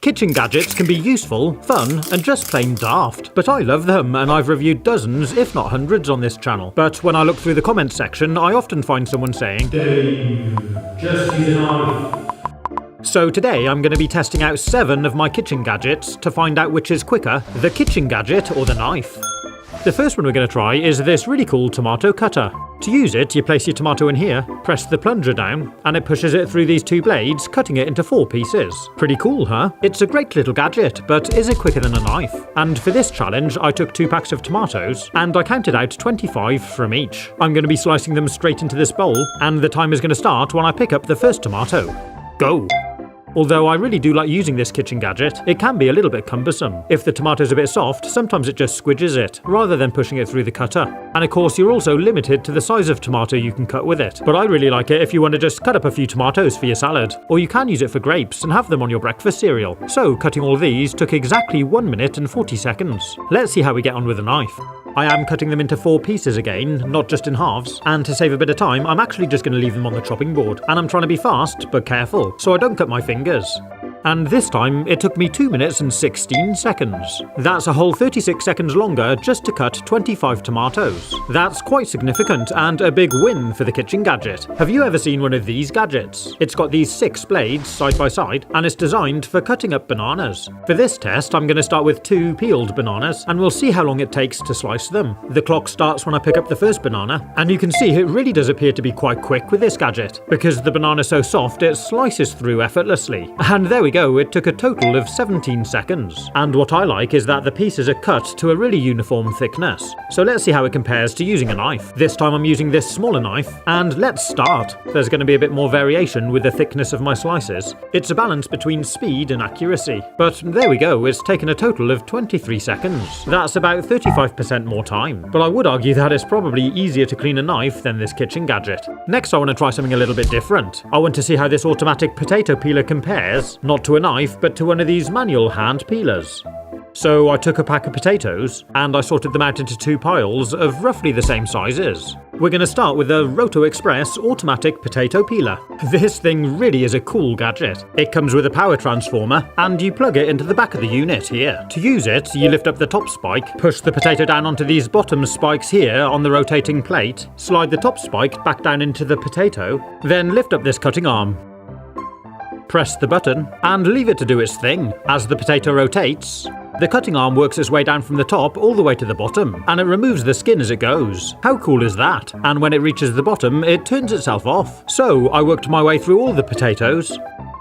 Kitchen gadgets can be useful, fun, and just plain daft, but I love them and I've reviewed dozens, if not hundreds on this channel. But when I look through the comments section, I often find someone saying, "Dave, just use a knife." So today I'm going to be testing out 7 of my kitchen gadgets to find out which is quicker, the kitchen gadget or the knife. The first one we're going to try is this really cool tomato cutter. To use it, you place your tomato in here, press the plunger down, and it pushes it through these 2 blades, cutting it into 4 pieces. Pretty cool, huh? It's a great little gadget, but is it quicker than a knife? And for this challenge, I took 2 packs of tomatoes, and I counted out 25 from each. I'm going to be slicing them straight into this bowl, and the timer is going to start when I pick up the first tomato. Go! Although I really do like using this kitchen gadget, it can be a little bit cumbersome. If the tomato's a bit soft, sometimes it just squidges it, rather than pushing it through the cutter. And of course you're also limited to the size of tomato you can cut with it. But I really like it if you want to just cut up a few tomatoes for your salad, or you can use it for grapes and have them on your breakfast cereal. So cutting all these took exactly 1 minute and 40 seconds. Let's see how we get on with a knife. I am cutting them into 4 pieces again, not just in halves, and to save a bit of time, I'm actually just going to leave them on the chopping board. And I'm trying to be fast, but careful, so I don't cut my fingers. And this time, it took me 2 minutes and 16 seconds. That's a whole 36 seconds longer just to cut 25 tomatoes. That's quite significant and a big win for the kitchen gadget. Have you ever seen one of these gadgets? It's got these 6 blades side by side, and it's designed for cutting up bananas. For this test, I'm going to start with 2 peeled bananas, and we'll see how long it takes to slice them. The clock starts when I pick up the first banana, and you can see it really does appear to be quite quick with this gadget. Because the banana's so soft, it slices through effortlessly. And there we go, it took a total of 17 seconds. And what I like is that the pieces are cut to a really uniform thickness. So let's see how it compares to using a knife. This time I'm using this smaller knife, and let's start. There's going to be a bit more variation with the thickness of my slices. It's a balance between speed and accuracy. But there we go, it's taken a total of 23 seconds. That's about 35% more time. But I would argue that it's probably easier to clean a knife than this kitchen gadget. Next I want to try something a little bit different. I want to see how this automatic potato peeler compares, not to a knife, but to one of these manual hand peelers. So I took a pack of potatoes, and I sorted them out into 2 piles of roughly the same sizes. We're going to start with the Roto Express automatic potato peeler. This thing really is a cool gadget. It comes with a power transformer, and you plug it into the back of the unit here. To use it, you lift up the top spike, push the potato down onto these bottom spikes here on the rotating plate, slide the top spike back down into the potato, then lift up this cutting arm. Press the button, and leave it to do its thing. As the potato rotates, the cutting arm works its way down from the top all the way to the bottom, and it removes the skin as it goes. How cool is that? And when it reaches the bottom, it turns itself off. So I worked my way through all the potatoes,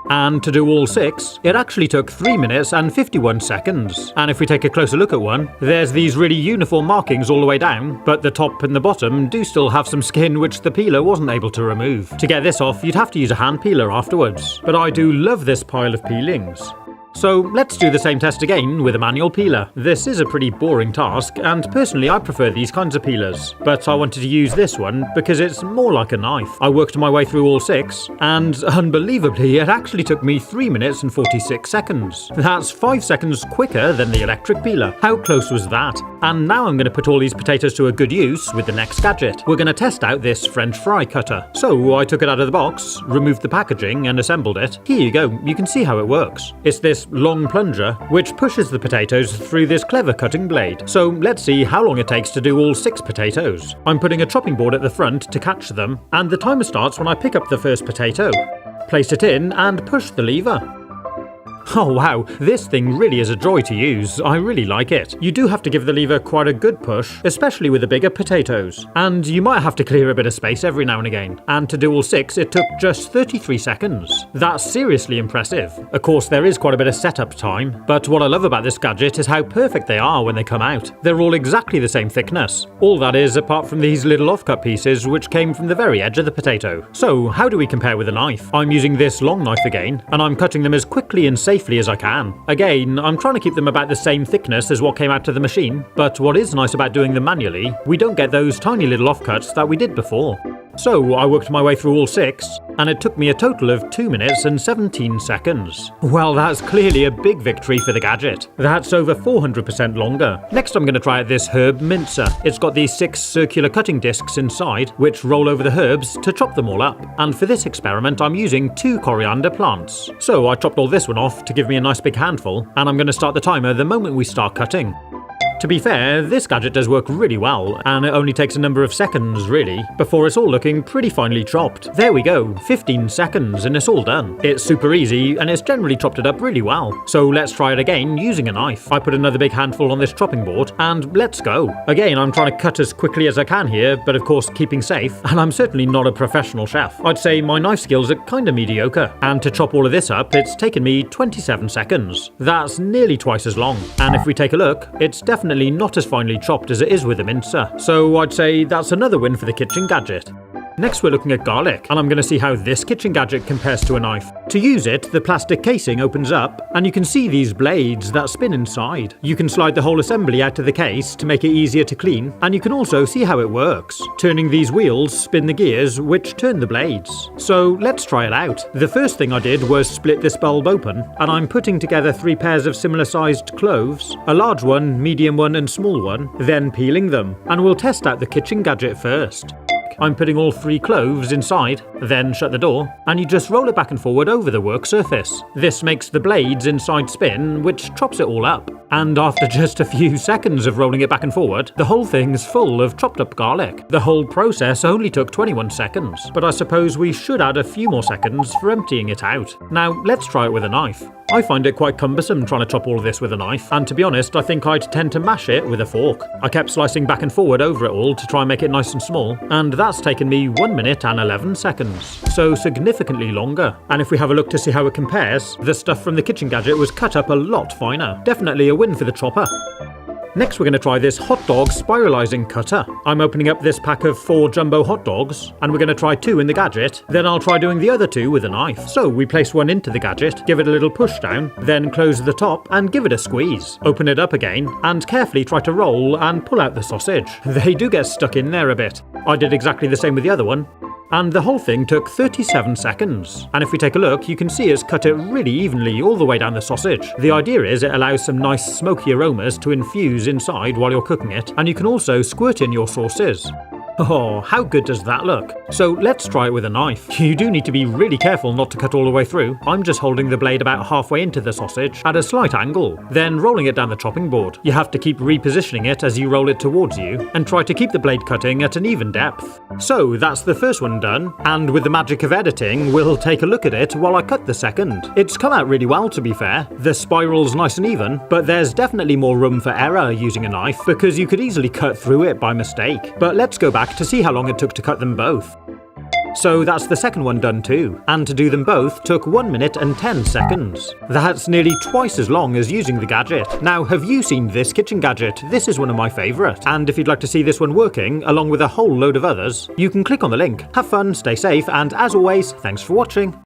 and to do all 6, it actually took 3 minutes and 51 seconds. And if we take a closer look at one, there's these really uniform markings all the way down, but the top and the bottom do still have some skin which the peeler wasn't able to remove. To get this off, you'd have to use a hand peeler afterwards. But I do love this pile of peelings. So let's do the same test again with a manual peeler. This is a pretty boring task, and personally I prefer these kinds of peelers. But I wanted to use this one because it's more like a knife. I worked my way through all 6, and unbelievably it actually took me 3 minutes and 46 seconds. That's 5 seconds quicker than the electric peeler. How close was that? And now I'm going to put all these potatoes to a good use with the next gadget. We're going to test out this French fry cutter. So I took it out of the box, removed the packaging and assembled it. Here you go, you can see how it works. It's this long plunger which pushes the potatoes through this clever cutting blade. So let's see how long it takes to do all 6 potatoes. I'm putting a chopping board at the front to catch them, and the timer starts when I pick up the first potato. Place it in and push the lever. Oh wow, this thing really is a joy to use. I really like it. You do have to give the lever quite a good push, especially with the bigger potatoes. And you might have to clear a bit of space every now and again. And to do all 6, it took just 33 seconds. That's seriously impressive. Of course, there is quite a bit of setup time, but what I love about this gadget is how perfect they are when they come out. They're all exactly the same thickness. All that is, apart from these little offcut pieces which came from the very edge of the potato. So, how do we compare with a knife? I'm using this long knife again, and I'm cutting them as quickly and safely as I can. Again, I'm trying to keep them about the same thickness as what came out of the machine, but what is nice about doing them manually, we don't get those tiny little offcuts that we did before. So I worked my way through all 6, and it took me a total of 2 minutes and 17 seconds. Well, that's clearly a big victory for the gadget. That's over 400% longer. Next I'm going to try out this herb mincer. It's got these 6 circular cutting discs inside, which roll over the herbs to chop them all up. And for this experiment I'm using 2 coriander plants. So I chopped all this one off to give me a nice big handful, and I'm going to start the timer the moment we start cutting. To be fair, this gadget does work really well, and it only takes a number of seconds really, before it's all looking pretty finely chopped. There we go, 15 seconds and it's all done. It's super easy and it's generally chopped it up really well. So let's try it again using a knife. I put another big handful on this chopping board and let's go. Again, I'm trying to cut as quickly as I can here, but of course keeping safe, and I'm certainly not a professional chef. I'd say my knife skills are kinda mediocre, and to chop all of this up, it's taken me 27 seconds. That's nearly twice as long, and if we take a look, it's definitely not as finely chopped as it is with a mincer, so I'd say that's another win for the kitchen gadget. Next we're looking at garlic, and I'm going to see how this kitchen gadget compares to a knife. To use it, the plastic casing opens up, and you can see these blades that spin inside. You can slide the whole assembly out of the case to make it easier to clean, and you can also see how it works. Turning these wheels spin the gears, which turn the blades. So let's try it out. The first thing I did was split this bulb open, and I'm putting together 3 pairs of similar sized cloves, a large one, medium one and small one, then peeling them, and we'll test out the kitchen gadget first. I'm putting all 3 cloves inside, then shut the door, and you just roll it back and forward over the work surface. This makes the blades inside spin, which chops it all up. And after just a few seconds of rolling it back and forward, the whole thing's full of chopped up garlic. The whole process only took 21 seconds, but I suppose we should add a few more seconds for emptying it out. Now, let's try it with a knife. I find it quite cumbersome trying to chop all of this with a knife, and to be honest, I think I'd tend to mash it with a fork. I kept slicing back and forward over it all to try and make it nice and small, and that's taken me 1 minute and 11 seconds, so significantly longer. And if we have a look to see how it compares, the stuff from the kitchen gadget was cut up a lot finer. Definitely a win for the chopper. Next we're going to try this hot dog spiralizing cutter. I'm opening up this pack of 4 jumbo hot dogs, and we're going to try 2 in the gadget, then I'll try doing the other 2 with a knife. So we place one into the gadget, give it a little push down, then close the top and give it a squeeze. Open it up again, and carefully try to roll and pull out the sausage. They do get stuck in there a bit. I did exactly the same with the other one. And the whole thing took 37 seconds. And if we take a look, you can see it's cut it really evenly all the way down the sausage. The idea is it allows some nice smoky aromas to infuse inside while you're cooking it, and you can also squirt in your sauces. Oh, how good does that look? So let's try it with a knife. You do need to be really careful not to cut all the way through. I'm just holding the blade about halfway into the sausage at a slight angle, then rolling it down the chopping board. You have to keep repositioning it as you roll it towards you, and try to keep the blade cutting at an even depth. So that's the first one done, and with the magic of editing, we'll take a look at it while I cut the second. It's come out really well, to be fair. The spiral's nice and even, but there's definitely more room for error using a knife, because you could easily cut through it by mistake. But let's go back to see how long it took to cut them both. So that's the second one done too, and to do them both took 1 minute and 10 seconds. That's nearly twice as long as using the gadget. Now, have you seen this kitchen gadget? This is one of my favourite, and if you'd like to see this one working, along with a whole load of others, you can click on the link. Have fun, stay safe, and as always, thanks for watching.